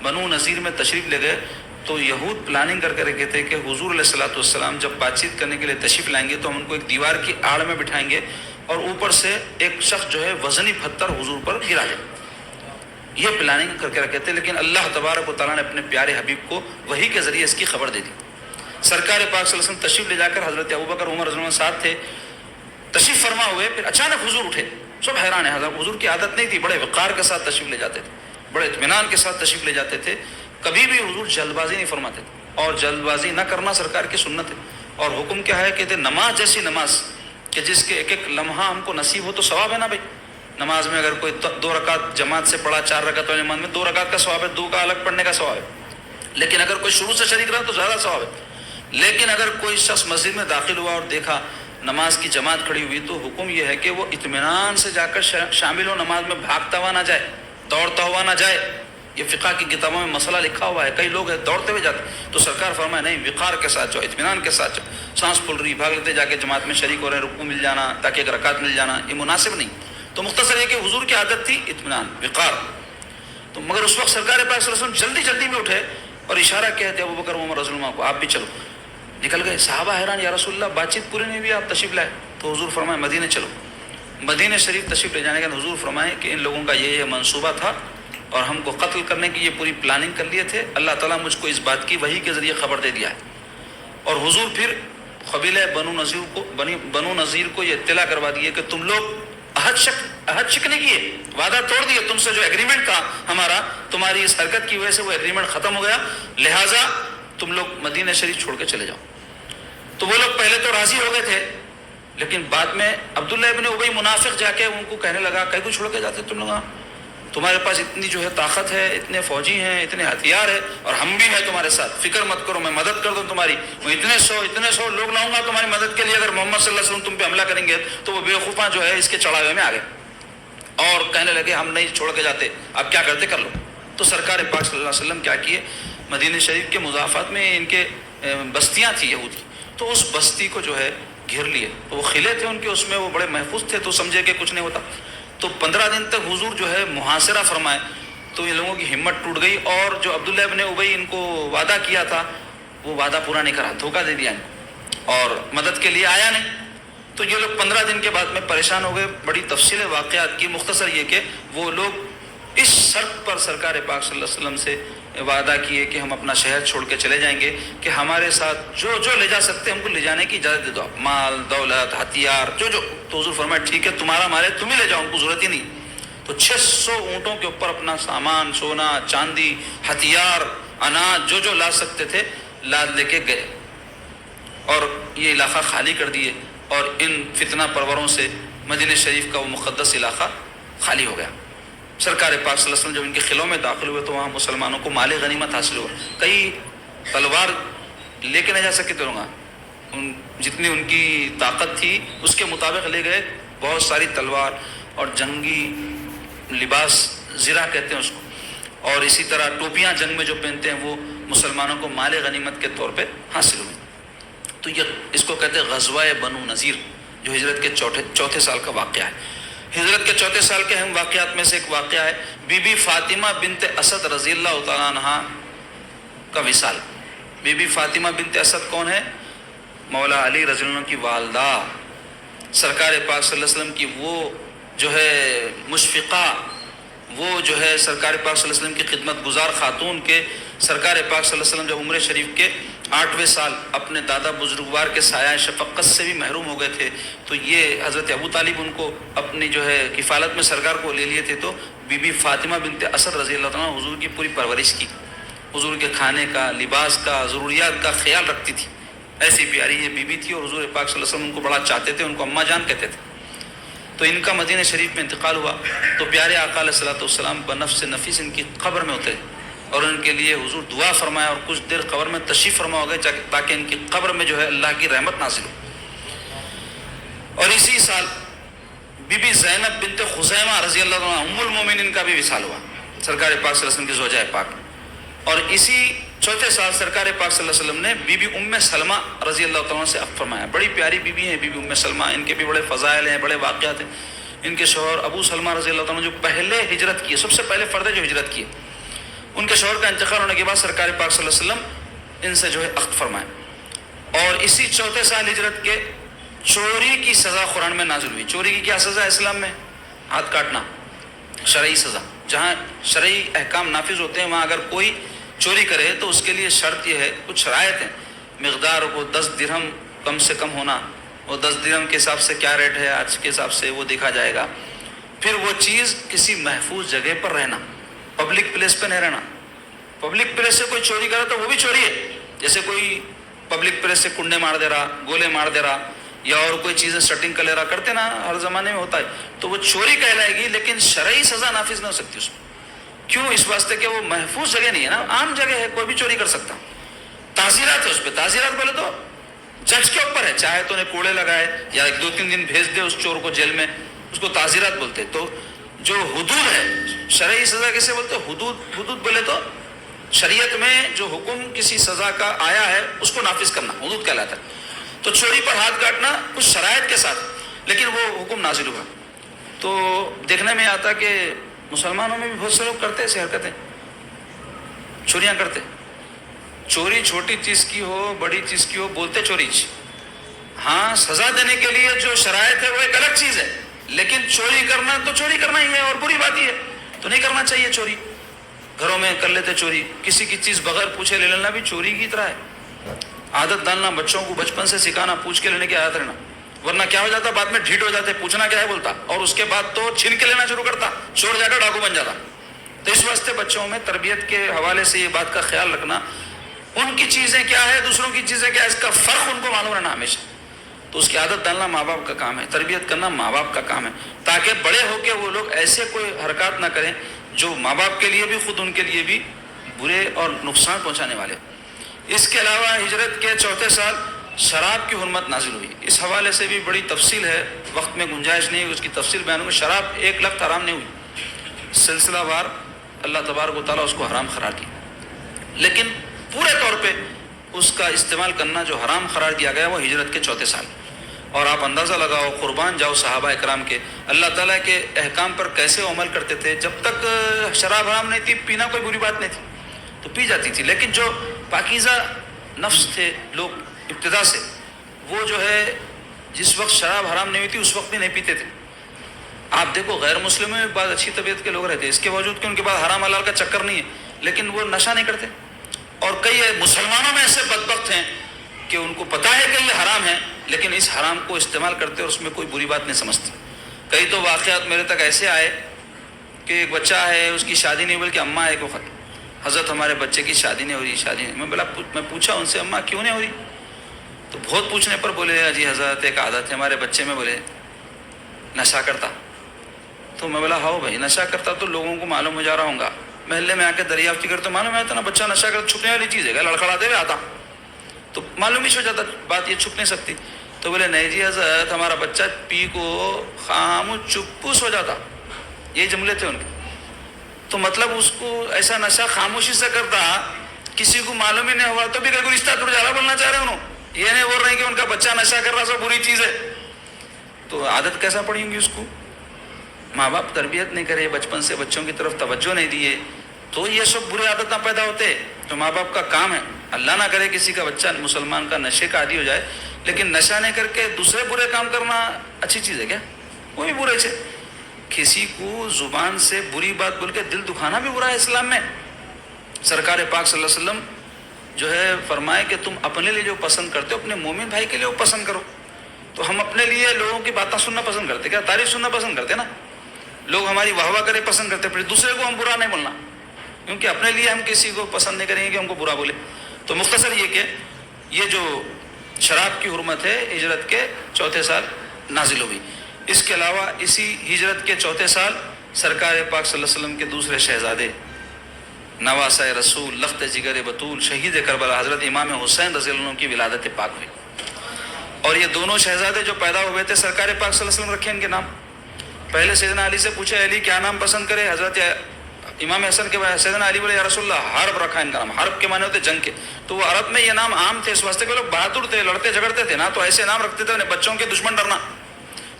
بنو نذیر میں تشریف لے گئے۔ تو یہود پلاننگ کر کے رکھے تھے کہ حضور علیہ الصلوۃ والسلام جب بات چیت کرنے کے لیے تشریف لائیں گے تو ہم ان کو ایک دیوار کی آڑ میں بٹھائیں گے، اور اوپر سے ایک شخص جو ہے وزنی پتھر حضور پر گرا دے۔ یہ پلاننگ کر کے رکھے تھے، لیکن اللہ تبارک و تعالیٰ نے اپنے پیارے حبیب کو وحی کے ذریعے اس کی خبر دے دی۔ سرکار پاک صلی اللہ علیہ وسلم تشریف لے جا کر حضرت ابوبکر عمر رضی اللہ عنہ ساتھ تھے، تشریف فرما ہوئے، پھر اچانک حضور اٹھے۔ سب حیران ہیں، حضور کی عادت نہیں تھی، بڑے وقار کے ساتھ تشریف لے جاتے تھے، بڑے اطمینان کے ساتھ تشریف لے جاتے تھے، کبھی بھی حضور جلد بازی نہیں فرماتے تھے، اور جلد بازی نہ کرنا سرکار کی سنت ہے۔ اور حکم کیا ہے کہ نماز جیسی نماز کہ جس کے ایک ایک لمحہ ہم کو نصیب ہو تو ثواب ہے نا بھائی۔ نماز میں اگر کوئی 2 رکعت جماعت سے پڑھا، 4 رکعت والے نماز میں 2 رکعت کا ثواب ہے، 2 کا الگ پڑھنے کا ثواب ہے، لیکن اگر کوئی شروع سے شریک رہا تو زیادہ ثواب ہے۔ لیکن اگر کوئی شخص مسجد میں داخل ہوا اور دیکھا نماز کی جماعت کھڑی ہوئی، تو حکم یہ ہے کہ وہ اطمینان سے جا کر شامل ہو، نماز میں بھاگتا ہوا نہ جائے، دوڑتا ہوا نہ جائے۔ یہ فقہ کی کتابوں میں مسئلہ لکھا ہوا ہے، کئی لوگ دوڑتے ہوئے جاتے، تو سرکار فرمائے نہیں، وقار کے ساتھ جاؤ، اطمینان کے ساتھ جاؤ۔ سانس پھول رہی، بھاگ لیتے جا کے جماعت میں شریک ہو رہے ہیں، رکوع مل جانا تاکہ ایک رکعت مل جانا، یہ مناسب نہیں۔ تو مختصر یہ کہ حضور کی عادت تھی اطمینان، وقار۔ تو مگر اس وقت سرکار پاک صلی اللہ علیہ وسلم جلدی میں اٹھے اور اشارہ کہتے ابوبکر عمر رضی اللہ عنہ کو، آپ بھی چلو۔ نکل گئے، صحابہ حیران، یا رسول اللہ بات چیت پوری نہیں ہوئی، آپ تشریف لائے؟ تو حضور فرمائے مدینے چلو۔ مدینہ شریف تشریف لے جانے کے بعد حضور فرمائے کہ ان لوگوں کا یہ منصوبہ تھا، اور ہم کو قتل کرنے کی یہ پوری پلاننگ کر لیے تھے، اللہ تعالیٰ مجھ کو اس بات کی وحی کے ذریعے خبر دے دیا ہے۔ اور حضور پھر قبیلہ بنو نذیر کو یہ اطلاع کروا دیے کہ تم لوگ عہد شک نہیں کیے، وعدہ توڑ دیے، تم سے جو ایگریمنٹ تھا ہمارا، تمہاری اس حرکت کی وجہ سے وہ ایگریمنٹ ختم ہو گیا، لہٰذا تم لوگ مدینہ شریف چھوڑ کے چلے جاؤ۔ تو وہ لوگ پہلے تو راضی ہو گئے تھے، لیکن بعد میں عبداللہ ابن ابی منافق جا کے ان کو کہنے لگا، کہیں کو چھوڑ کے جاتے تم لوگ؟ تمہارے پاس اتنی جو ہے طاقت ہے، اتنے فوجی ہیں، اتنے ہتھیار ہے، اور ہم بھی ہیں تمہارے ساتھ، فکر مت کرو، میں مدد کر دوں تمہاری، میں اتنے سو لوگ لاؤں گا تمہاری مدد کے لیے، اگر محمد صلی اللہ علیہ وسلم تم پہ حملہ کریں گے تو وہ بیوقوفاں جو ہے اس کے چڑھاوے میں آ گئے، اور کہنے لگے ہم نہیں چھوڑ کے جاتے، اب کیا کرتے کر لو۔ تو سرکار پاک صلی اللہ علیہ وسلم کیا کیے، مدینہ شریف کے مضافات میں ان کے بستیاں تھیں یہود کی، تو اس بستی کو جو ہے گھیر لیے، تو وہ قلعے تھے ان کے، اس میں وہ بڑے محفوظ تھے، تو سمجھے کہ کچھ نہیں ہوتا۔ تو 15 دن تک حضور جو ہے محاصرہ فرمائے، تو ان لوگوں کی ہمت ٹوٹ گئی، اور جو عبداللہ ابن ابی ان کو وعدہ کیا تھا وہ وعدہ پورا نہیں کرا، دھوکہ دے دیا ان کو، اور مدد کے لیے آیا نہیں۔ تو یہ لوگ 15 دن کے بعد میں پریشان ہو گئے۔ بڑی تفصیل واقعات کی، مختصر یہ کہ وہ لوگ اس شرط پر سرکار پاک صلی اللہ علیہ وسلم سے وعدہ کیے کہ ہم اپنا شہر چھوڑ کے چلے جائیں گے، کہ ہمارے ساتھ جو لے جا سکتے ہم کو لے جانے کی اجازت دے دو، مال دولت ہتھیار جو۔ تو حضور فرمایا ٹھیک ہے، تمہارا مال ہے، تم ہی لے جاؤ، ان کو ضرورت ہی نہیں۔ تو 600 اونٹوں کے اوپر اپنا سامان، سونا چاندی، ہتھیار، اناج، جو لا سکتے تھے لاد لے کے گئے، اور یہ علاقہ خالی کر دیے، اور ان فتنہ پروروں سے مدینہ شریف کا وہ مقدس علاقہ خالی ہو گیا۔ سرکار پاک صلی اللہ علیہ وسلم جب ان کے خلوں میں داخل ہوئے تو وہاں مسلمانوں کو مال غنیمت حاصل ہوا۔ کئی تلوار لے کے نہیں جا سکے تو جتنی ان کی طاقت تھی اس کے مطابق لے گئے، بہت ساری تلوار اور جنگی لباس، زرہ کہتے ہیں اس کو، اور اسی طرح ٹوپیاں جنگ میں جو پہنتے ہیں وہ مسلمانوں کو مال غنیمت کے طور پہ حاصل ہوئی۔ تو یہ اس کو کہتے ہیں غزوہ بنو نذیر، جو ہجرت کے چوتھے سال کا واقعہ ہے۔ ہجرت کے چوتھے سال کے اہم واقعات میں سے ایک واقعہ ہے بی بی فاطمہ بنت اسد رضی اللہ تعالیٰ عنہ کا وصال۔ بی بی فاطمہ بنت اسد کون ہے؟ مولا علی رضی اللہ عنہ کی والدہ، سرکار پاک صلی اللہ علیہ وسلم کی وہ جو ہے مشفقہ، وہ جو ہے سرکار پاک صلی اللہ علیہ وسلم کی خدمت گزار خاتون کے سرکار پاک صلی اللہ علیہ وسلم جب عمر شریف کے 8ویں سال اپنے دادا بزرگوار کے سایہ شفقت سے بھی محروم ہو گئے تھے، تو یہ حضرت ابو طالب ان کو اپنی جو ہے کفالت میں سرکار کو لے لیے تھے، تو بی بی فاطمہ بنت اسد رضی اللہ عنہ حضور کی پوری پرورش کی، حضور کے کھانے کا، لباس کا، ضروریات کا خیال رکھتی تھی۔ ایسی پیاری یہ بی بی تھی اور حضور پاک صلی اللہ علیہ وسلم ان کو بڑا چاہتے تھے، ان کو اماں جان کہتے تھے۔ تو ان کا مدینہ شریف میں انتقال ہوا تو پیارے آقا علیہ الصلوۃ والسلام بنفس نفیس ان کی قبر میں اترے اور ان کے لیے حضور دعا فرمایا اور کچھ دیر قبر میں تشریف فرما ہو گئے تاکہ ان کی قبر میں جو ہے اللہ کی رحمت نازل ہو۔ اور اسی سال بی بی زینب بنت خزیمہ رضی اللہ عنہ ام المومنین کا بھی وصال ہوا، سرکار پاک صلی اللہ علیہ وسلم کی زوجہ پاک۔ اور اسی چوتھے سال سرکار پاک صلی اللہ علیہ وسلم نے بی بی ام سلمہ رضی اللہ تعالیٰ سے عفو فرمایا۔ بڑی پیاری بی بی ہیں بی بی ام سلمہ، ان کے بھی بڑے فضائل ہیں، بڑے واقعات ہیں۔ ان کے شوہر ابو سلمہ رضی اللہ تعالیٰ جو پہلے ہجرت کیے، سب سے پہلے فرد ہے جو ہجرت کیے، ان کے شوہر کا انتقال ہونے کے بعد سرکار پاک صلی اللہ علیہ وسلم ان سے جو ہے عقد فرمائے۔ اور اسی چوتھے سال ہجرت کے چوری کی سزا قرآن میں نازل ہوئی۔ چوری کی کیا سزا ہے اسلام میں؟ ہاتھ کاٹنا، شرعی سزا۔ جہاں شرعی احکام نافذ ہوتے ہیں وہاں اگر کوئی چوری کرے تو اس کے لیے شرط یہ ہے، کچھ شرائط ہیں، مقدار وہ 10 درہم کم سے کم ہونا، وہ 10 درہم کے حساب سے کیا ریٹ ہے آج کے حساب سے وہ دیکھا جائے گا۔ پھر وہ چیز کسی محفوظ جگہ پر رہنا، پبلک پلیس پہ نہیں رہنا۔ پبلک پلیس سے کوئی چوری کرے تو وہ بھی چوری ہے، جیسے کوئی پبلک پلیس سے کنڈے مار دے رہا، گولے مار دے رہا، یا اور کوئی چیزیں سٹنگ کر لے رہا، کرتے نا ہر زمانے میں ہوتا ہے، تو وہ چوری کہلائے گی لیکن شرعی سزا نافذ نہیں ہو سکتی اس میں۔ کیوں؟ اس واسطے کہ وہ محفوظ جگہ نہیں ہے نا، عام جگہ ہے، کوئی بھی چوری کر سکتا۔ تعزیرات ہے اس پہ، تعزیرات بولے تو جج کے اوپر ہے، چاہے تو انہیں کوڑے لگائے یا 2-3 دن بھیج دے اس چور کو جیل میں، اس کو تعزیرات بولتے۔ تو جو حدود ہے، شرعی سزا کیسے بولتے؟ حدود بولے تو شریعت میں جو حکم کسی سزا کا آیا ہے اس کو نافذ کرنا حدود کہلاتا ہے۔ تو چوری پر ہاتھ کاٹنا کچھ شرائط کے ساتھ، لیکن وہ حکم نازل ہوا۔ تو دیکھنے میں آتا کہ مسلمانوں میں بھی بہت سے لوگ کرتے ایسی حرکتیں، چوریاں کرتے۔ چوری چھوٹی چیز کی ہو بڑی چیز کی ہو، بولتے چوری چ، ہاں سزا دینے کے لیے جو شرائط ہے وہ ایک الگ چیز ہے، لیکن چوری کرنا تو چوری کرنا ہی ہے اور بری بات ہی ہے، تو نہیں کرنا چاہیے چوری۔ گھروں میں کر لیتے چوری، کسی کی چیز بغیر پوچھے لے لینا بھی چوری کی طرح ہے۔ عادت ڈالنا، بچوں کو بچپن سے سکھانا، پوچھ کے لینے کی عادت رہنا، ورنہ کیا ہو جاتا بعد میں ڈھیٹ ہو جاتے، پوچھنا کیا ہے بولتا، اور اس کے بعد تو چھین کے لینا شروع کرتا، چور جا کر ڈاکو بن جاتا۔ تو اس واسطے بچوں میں تربیت کے حوالے سے یہ بات کا خیال رکھنا، ان کی چیزیں کیا ہے دوسروں کی چیزیں کیا ہے، اس کا فرق ان کو معلوم رہنا ہمیشہ۔ تو اس کی عادت ڈالنا ماں باپ کا کام ہے، تربیت کرنا ماں باپ کا کام ہے، تاکہ بڑے ہو کے وہ لوگ ایسے کوئی حرکات نہ کریں جو ماں باپ کے لیے بھی خود ان کے لیے بھی برے اور نقصان پہنچانے والے۔ اس کے علاوہ ہجرت کے چوتھے سال شراب کی حرمت نازل ہوئی۔ اس حوالے سے بھی بڑی تفصیل ہے، وقت میں گنجائش نہیں ہے اس کی تفصیل بیان ہوگی۔ شراب ایک لفظ حرام نہیں ہوئی، سلسلہ وار اللہ تبارک و تعالیٰ اس کو حرام قرار کی، لیکن پورے طور پہ اس کا استعمال کرنا جو حرام قرار دیا گیا وہ ہجرت کے چوتھے سال۔ اور آپ اندازہ لگاؤ، قربان جاؤ صحابہ اکرام کے، اللہ تعالیٰ کے احکام پر کیسے عمل کرتے تھے۔ جب تک شراب حرام نہیں تھی، پینا کوئی بری بات نہیں تھی تو پی جاتی تھی، لیکن جو پاکیزہ نفس تھے لوگ ابتدا سے، وہ جو ہے جس وقت شراب حرام نہیں ہوئی تھی اس وقت بھی نہیں پیتے تھے۔ آپ دیکھو غیر مسلموں میں بعض اچھی طبیعت کے لوگ رہتے ہیں، اس کے باوجود کہ ان کے پاس حرام حلال کا چکر نہیں ہے، لیکن وہ نشہ نہیں کرتے۔ اور کئی مسلمانوں میں ایسے بدبخت ہیں کہ ان کو پتہ ہے کہ یہ حرام ہے، لیکن اس حرام کو استعمال کرتے اور اس میں کوئی بری بات نہیں سمجھتے۔ کئی تو واقعات میرے تک ایسے آئے کہ ایک بچہ ہے، اس کی شادی نہیں، بلکہ اماں ایک وقت، حضرت ہمارے بچے کی شادی نہیں ہو رہی، شادی نہیں۔ میں پوچھا ان سے، اماں کیوں نہیں ہو رہی؟ تو بہت پوچھنے پر بولے جی حضرت ایک عادت ہے ہمارے بچے میں، بولے نشہ کرتا. تو میں بولا ہاؤ بھائی نشہ کرتا تو لوگوں کو معلوم ہو جا رہا ہوں گا، محلے میں آ کے دریافت کرتے معلوم ہے نا بچہ نشہ کرتا، چھپنے والی چیز ہے، لڑکڑا دے آتا تو معلوم ہی ہو جاتا، بات یہ چھپ نہیں سکتی. تو بولے نہیں جی حضرت ہمارا بچہ پی کو خاموش چپوس ہو جاتا، یہ جملے تھے ان کے. تو مطلب اس کو ایسا نشہ خاموشی سے کرتا، کسی کو معلوم ہی نہیں ہوا تو بھی کوئی رشتہ ٹوٹ جا رہا بولنا چاہ رہے انہوں، یہ نہیں بول رہے ہیں کہ ان کا بچہ نشہ کر رہا سب بری چیز ہے. تو عادت کیسا پڑیں گی اس کو؟ ماں باپ تربیت نہیں کرے، بچپن سے بچوں کی طرف توجہ نہیں دیے تو یہ سب برے عادت نہ پیدا ہوتے. تو ماں باپ کا کام ہے، اللہ نہ کرے کسی کا بچہ مسلمان کا نشے کا عادی ہو جائے، لیکن نشہ نہیں کر کے دوسرے برے کام کرنا اچھی چیز ہے کیا؟ وہ بھی برے سے. کسی کو زبان سے بری بات بول کے دل دکھانا بھی برا ہے اسلام میں. سرکار پاک صلی اللہ علیہ وسلم جو ہے فرمائے کہ تم اپنے لیے جو پسند کرتے ہو اپنے مومن بھائی کے لیے وہ پسند کرو. تو ہم اپنے لیے لوگوں کی باتیں سننا پسند کرتے، کیا تعریف سننا پسند کرتے نا، لوگ ہماری واہ واہ کرے پسند کرتے، پھر دوسرے کو ہم برا نہیں بولنا، کیونکہ اپنے لیے ہم کسی کو پسند نہیں کریں گے کہ ہم کو برا بولے. تو مختصر یہ کہ یہ جو شراب کی حرمت ہے ہجرت کے چوتھے سال نازل ہوئی. اس کے علاوہ اسی ہجرت کے چوتھے سال سرکار پاک صلی اللہ علیہ وسلم کے دوسرے شہزادے نواسہ رسول لخت جگر بطول شہید کربلا حضرت امام حسین رضی اللہ عنہ کی ولادت پاک ہوئی. اور یہ دونوں شہزادے جو پیدا ہوئے تھے سرکار پاک صلی اللہ علیہ وسلم رکھے ان کے نام. پہلے سیدنا علی سے پوچھے علی کیا نام پسند کرے، حضرت امام حسن کے بعد سیدنا علی بولے یا رسول اللہ حرب رکھا ان کا نام. حرب کے معنی ہوتے جنگ کے، تو وہ عرب میں یہ نام عام تھے اس واسطے کہ لوگ بہادر تھے، لڑتے جھگڑتے تھے نا، تو ایسے نام رکھتے تھے بچوں کے دشمن ڈرنا.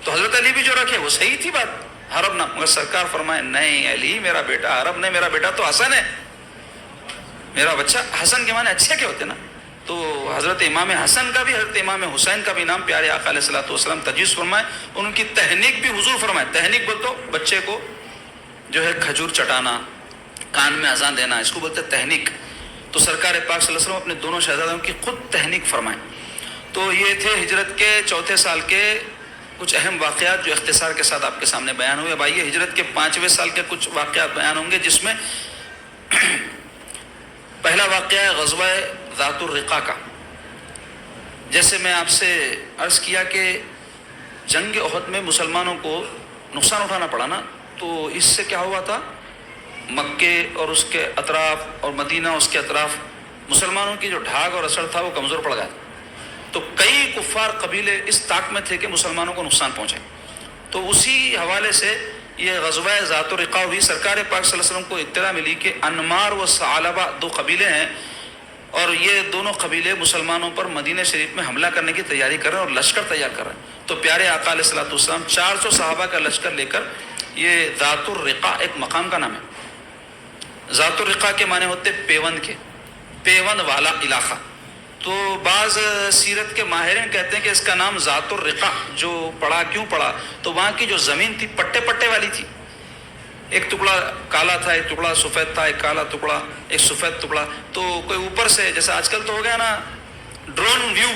تو حضرت علی بھی جو رکھے وہ صحیح تھی بات، حرب نام. مگر سرکار فرمائے نہیں علی میرا بیٹا حرب نہیں، میرا بیٹا تو حسن ہے، میرا بچہ. حسن کے معنی اچھے کے ہوتے نا. تو حضرت امام حسن کا بھی حضرت امام حسین کا بھی نام پیارے آقا علیہ الصلوۃ والسلام تجویز فرمائے. ان کی تہنیک بھی حضور فرمائے. تہنیک بول تو بچے کو جو ہے کھجور چٹانا، کان میں اذان دینا، اس کو بولتے تہنیک. تو سرکار پاک صلی اللہ علیہ وسلم اپنے دونوں شہزادوں کی خود تہنیک فرمائے. تو یہ تھے ہجرت کے چوتھے سال کے کچھ اہم واقعات جو اختصار کے ساتھ آپ کے سامنے بیان ہوئے. اب آئیے ہجرت کے 5ویں سال کے کچھ واقعات بیان ہوں گے، جس میں پہلا واقعہ ہے غزوہ ذات الرقاع کا. جیسے میں آپ سے عرض کیا کہ جنگ احد میں مسلمانوں کو نقصان اٹھانا پڑا نا، تو اس سے کیا ہوا تھا، مکے اور اس کے اطراف اور مدینہ اس کے اطراف مسلمانوں کی جو ڈھاگ اور اثر تھا وہ کمزور پڑ گیا. تو کئی کفار قبیلے اس طاق میں تھے کہ مسلمانوں کو نقصان پہنچے. تو اسی حوالے سے یہ غزوہ ذات الرقاع ہوئی. سرکار پاک صلی اللہ علیہ وسلم کو اطلاع ملی کہ انمار و ثعلبہ دو قبیلے ہیں، اور یہ دونوں قبیلے مسلمانوں پر مدینہ شریف میں حملہ کرنے کی تیاری کر رہے ہیں اور لشکر تیار کر رہے ہیں. تو پیارے آقا علیہ الصلوۃ والسلام 400 صحابہ کا لشکر لے کر، یہ ذات الرقاع ایک مقام کا نام ہے. ذات الرقاع کے معنی ہوتے پیوند کے، پیوند والا علاقہ. تو بعض سیرت کے ماہرین کہتے ہیں کہ اس کا نام ذات الرقاع جو پڑا کیوں پڑا، تو وہاں کی جو زمین تھی پٹے پٹے والی تھی. ایک ٹکڑا کالا تھا، ایک ٹکڑا سفید تھا، ایک کالا ٹکڑا ایک سفید ٹکڑا. تو کوئی اوپر سے، جیسے آج کل تو ہو گیا نا ڈرون ویو،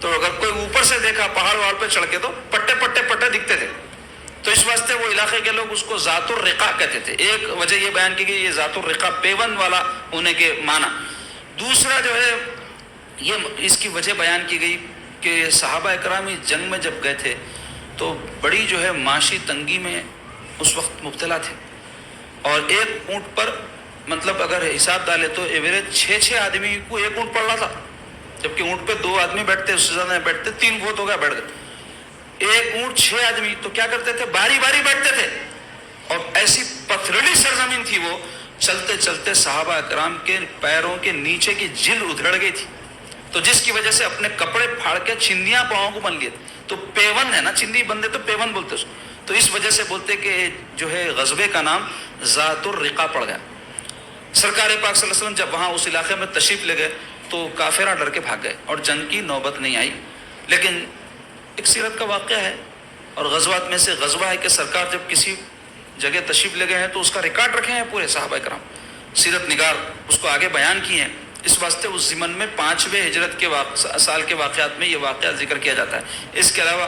تو اگر کوئی اوپر سے دیکھا پہاڑ وہاڑ پہ چڑھ کے تو پٹے پٹے پٹے دکھتے تھے. تو اس واسطے وہ علاقے کے لوگ اس کو ذات الرقاع کہتے تھے. ایک وجہ یہ بیان کی گئی یہ ذات الرقاع پیوند والا ہونے کے معنی. دوسرا جو ہے یہ اس کی وجہ بیان کی گئی کہ صحابہ اکرام اس جنگ میں جب گئے تھے تو بڑی جو ہے معاشی تنگی میں اس وقت مبتلا تھے. اور ایک اونٹ پر مطلب اگر حساب ڈالے تو ایوریج 6 آدمی کو ایک اونٹ پڑ رہا تھا، جبکہ اونٹ پہ 2 آدمی بیٹھتے، اس سے زیادہ نہیں بیٹھتے، 3 بہت ہو گیا بیٹھ گئے. ایک اونٹ 6 آدمی. تو کیا کرتے تھے، باری باری بیٹھتے تھے. اور ایسی پتھریلی سرزمین تھی، وہ چلتے چلتے صحابہ اکرام کے پیروں کے نیچے کی جلد ادھڑ گئی تھی، تو جس کی وجہ سے اپنے کپڑے پھاڑ کے چندیاں پاؤں کو بن لیے. تو پیون ہے نا، چندی بندے تو پیون بولتے اس کو. تو اس وجہ سے بولتے کہ جو ہے غزوے کا نام ذات الرقاع پڑ گیا. سرکار پاک صلی اللہ علیہ وسلم جب وہاں اس علاقے میں تشریف لے گئے تو کافرہ ڈر کے بھاگ گئے اور جنگ کی نوبت نہیں آئی. لیکن ایک سیرت کا واقعہ ہے اور غزوات میں سے غزوہ ہے کہ سرکار جب کسی جگہ تشریف لے گئے ہیں تو اس کا ریکارڈ رکھے ہیں پورے صحابہ کرام، سیرت نگار اس کو آگے بیان کیے ہیں. اس واسطے اس ضمن میں 5ویں ہجرت کے سال کے واقعات میں یہ واقعہ ذکر کیا جاتا ہے. اس کے علاوہ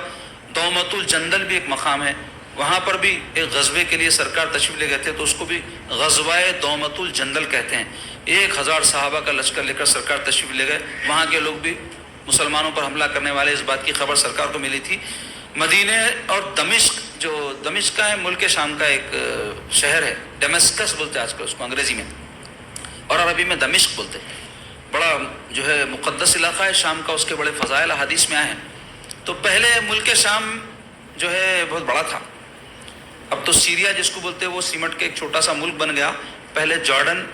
دومۃ الجندل بھی ایک مقام ہے، وہاں پر بھی ایک غزوے کے لیے سرکار تشریف لے گئے تھے تو اس کو بھی غزوہ دومۃ الجندل کہتے ہیں. 1000 صحابہ کا لشکر لے کر سرکار تشریف لے گئے. وہاں کے لوگ بھی مسلمانوں پر حملہ کرنے والے، اس بات کی خبر سرکار کو ملی تھی۔ مدینے اور دمشق، جو دمشق کا ہے ملک شام کا ایک شہر ہے، ڈیمسکس بولتے ہیں آج کل اس کو انگریزی میں، اور عربی میں دمشق بولتے ہیں، بڑا جو ہے مقدس علاقہ ہے شام کا، اس کے بڑے فضائل حدیث میں آئے ہیں۔ تو پہلے ملک شام جو ہے بہت بڑا تھا، اب تو سیریا جس کو بولتے ہیں وہ سمٹ کے ایک چھوٹا سا ملک بن گیا۔ پہلے جارڈن،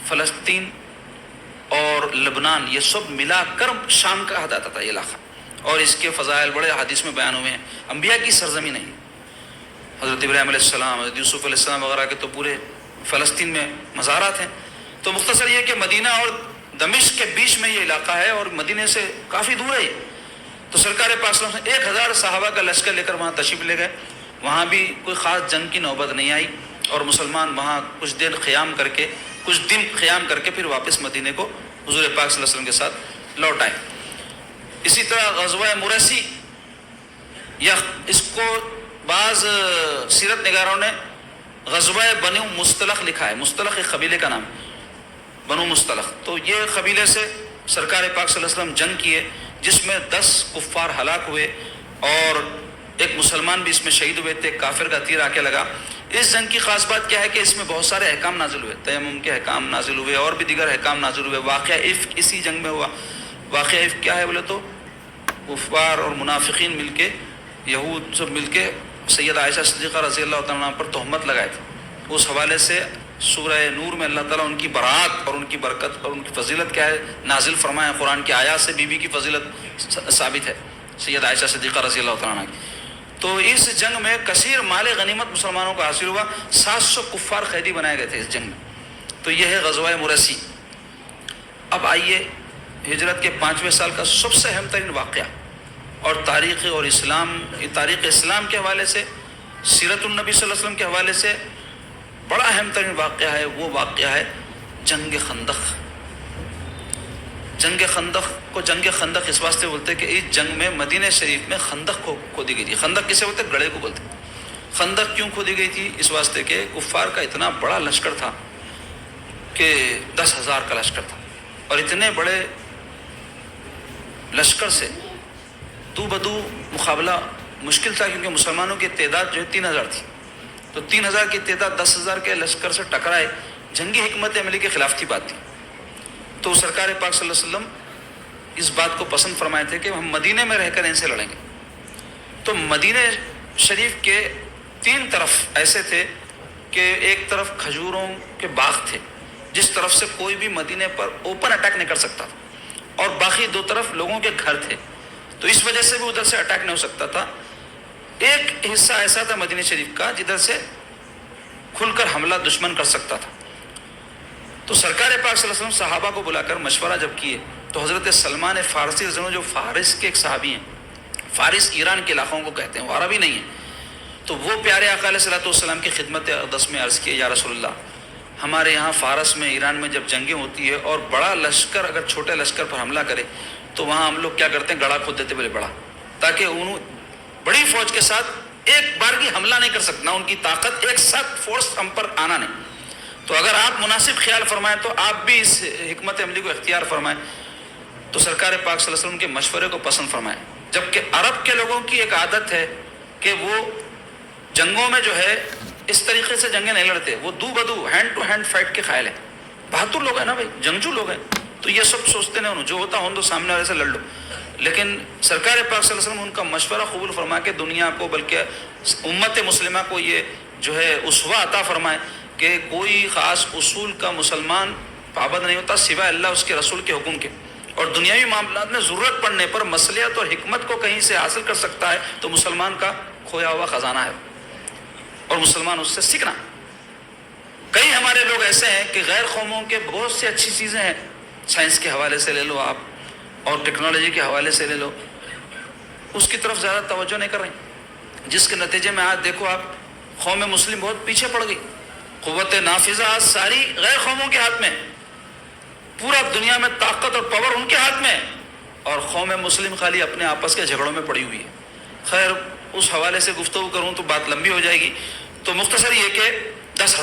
فلسطین اور لبنان، یہ سب ملا کر شام کا کہا جاتا تھا یہ علاقہ، اور اس کے فضائل بڑے حدیث میں بیان ہوئے ہیں۔ انبیاء کی سرزمین نہیں، حضرت ابراہیم علیہ السلام، حضرت یوسف علیہ السلام وغیرہ کے تو پورے فلسطین میں مزارات ہیں۔ تو مختصر یہ کہ مدینہ اور دمشق کے بیچ میں یہ علاقہ ہے، اور مدینے سے کافی دور ہے۔ تو سرکار پاک صلی اللہ علیہ وسلم 1000 صحابہ کا لشکر لے کر وہاں تشریف لے گئے۔ وہاں بھی کوئی خاص جنگ کی نوبت نہیں آئی، اور مسلمان وہاں کچھ دن قیام کر کے پھر واپس مدینے کو حضور پاک صلی اللہ علیہ وسلم کے ساتھ لوٹ آئے۔ اسی طرح غزوہ مریسی، یا اس کو بعض سیرت نگاروں نے غزوہ بنو مستلق لکھا ہے۔ مستلق ایک قبیلے کا نام، بنو مستلق۔ تو یہ قبیلے سے سرکار پاک صلی اللہ علیہ وسلم جنگ کیے، جس میں 10 کفار ہلاک ہوئے، اور ایک مسلمان بھی اس میں شہید ہوئے تھے، کافر کا تیر آ کے لگا۔ اس جنگ کی خاص بات کیا ہے کہ اس میں بہت سارے احکام نازل ہوئے، تیمم کے احکام نازل ہوئے، اور بھی دیگر احکام نازل ہوئے۔ واقعہ افک اسی جنگ میں ہوا۔ واقعہ افک کیا ہے بولے تو کفار اور منافقین مل کے، یہود سب مل کے سید عائشہ صدیقہ رضی اللہ تعالیٰ عنہ پر تہمت لگائے تھے۔ اس حوالے سے سورہ نور میں اللہ تعالیٰ ان کی برات اور ان کی برکت اور ان کی فضیلت کیا ہے نازل فرمائے۔ قرآن کی آیات سے بی بی کی فضیلت ثابت ہے، سید عائشہ صدیقہ رضی اللہ تعالیٰ عنہ کی۔ تو اس جنگ میں کثیر مال غنیمت مسلمانوں کو حاصل ہوا، 700 کفار قیدی بنائے گئے تھے اس جنگ میں۔ تو یہ ہے غزوہ مریسی۔ اب آئیے ہجرت کے 5ویں سال کا سب سے اہم ترین واقعہ، اور تاریخ اسلام کے حوالے سے، سیرت النبی صلی اللہ علیہ وسلم کے حوالے سے بڑا اہم ترین واقعہ ہے، وہ واقعہ ہے جنگ خندق۔ جنگ خندق کو جنگ خندق اس واسطے بولتے ہیں کہ اس جنگ میں مدینہ شریف میں خندق کو کھودی گئی تھی۔ خندق کسے بولتے ہیں؟ گڑھے کو بولتے ہیں۔ خندق کیوں کھودی گئی تھی؟ اس واسطے کہ کفار کا اتنا بڑا لشکر تھا کہ 10,000 کا لشکر تھا، اور اتنے بڑے لشکر سے دو بدو مقابلہ مشکل تھا، کیونکہ مسلمانوں کی تعداد جو ہے 3,000 تھی۔ تو 3,000 کی تعداد 10,000 کے لشکر سے ٹکرائے، جنگی حکمت عملی کے خلاف کی بات تھی۔ تو سرکار پاک صلی اللہ علیہ وسلم اس بات کو پسند فرمائے تھے کہ ہم مدینے میں رہ کر ان سے لڑیں گے۔ تو مدینہ شریف کے 3 طرف ایسے تھے کہ ایک طرف کھجوروں کے باغ تھے، جس طرف سے کوئی بھی مدینے پر اوپن اٹیک نہیں کر سکتا تھا، اور باقی 2 طرف لوگوں کے گھر تھے، تو اس وجہ سے بھی ادھر سے اٹیک نہیں ہو سکتا تھا۔ ایک حصہ ایسا تھا مدینہ شریف کا جدھر سے کھل کر حملہ دشمن کر سکتا تھا۔ تو سرکار پاک صلی اللہ علیہ وسلم صحابہ کو بلا کر مشورہ جب کیے، تو حضرت سلمان فارسی رضی اللہ عنہ، جو فارس کے ایک صحابی ہیں، فارس ایران کے علاقوں کو کہتے ہیں، وہ عربی نہیں ہیں، تو وہ پیارے آقا علیہ الصلوۃ والسلام کی خدمت اقدس میں عرض کیے، یا رسول اللہ، ہمارے یہاں فارس میں، ایران میں جب جنگیں ہوتی ہے اور بڑا لشکر اگر چھوٹے لشکر پر حملہ کرے تو وہاں ہم لوگ کیا کرتے ہیں؟ گڑھا کھود دیتے بڑے بڑا، تاکہ انہوں بڑی فوج کے ساتھ ایک بار کی حملہ نہیں کر سکنا، ان کی طاقت ایک ساتھ فورس ہم پر آنا نہیں۔ تو اگر آپ مناسب خیال فرمائیں تو آپ بھی اس حکمت عملی کو اختیار فرمائیں۔ تو سرکار پاک صلی اللہ علیہ وسلم کے مشورے کو پسند فرمائیں۔ جبکہ عرب کے لوگوں کی ایک عادت ہے کہ وہ جنگوں میں جو ہے اس طریقے سے جنگیں نہیں لڑتے، وہ دو بدو ہینڈ ٹو ہینڈ فائٹ کے قائل ہیں، بہادر لوگ ہیں نا بھائی، جنگجو لوگ ہیں، تو یہ سب سوچتے نہیں، جو ہوتا ہوں تو سامنے والے سے لڑ لو۔ لیکن سرکار پاک صلی اللہ علیہ وسلم ان کا مشورہ قبول فرما کے دنیا کو، بلکہ امت مسلمہ کو یہ جو ہے اسوہ عطا فرمائے کہ کوئی خاص اصول کا مسلمان پابند نہیں ہوتا سوائے اللہ اس کے رسول کے حکم کے، اور دنیاوی معاملات میں ضرورت پڑنے پر مصلحت اور حکمت کو کہیں سے حاصل کر سکتا ہے تو مسلمان کا کھویا ہوا خزانہ ہے، اور مسلمان اس سے سیکھنا۔ کئی ہمارے لوگ ایسے ہیں کہ غیر قوموں کے بہت سی اچھی چیزیں ہیں، سائنس کے حوالے سے لے لو آپ، اور ٹیکنالوجی کے حوالے سے لے لو، اس کی طرف زیادہ توجہ نہیں کر رہے، جس کے نتیجے میں آج دیکھو آپ، قوم مسلم بہت پیچھے پڑ گئی، قوت نافذہ آج ساری غیر قوموں کے ہاتھ میں، پورا دنیا میں طاقت اور پاور ان کے ہاتھ میں، اور قوم مسلم خالی اپنے آپس کے جھگڑوں میں پڑی ہوئی ہے۔ خیر اس حوالے سے گفتگو کروں تو بات لمبی ہو جائے گی، تو مختصر یہ کہ 10,000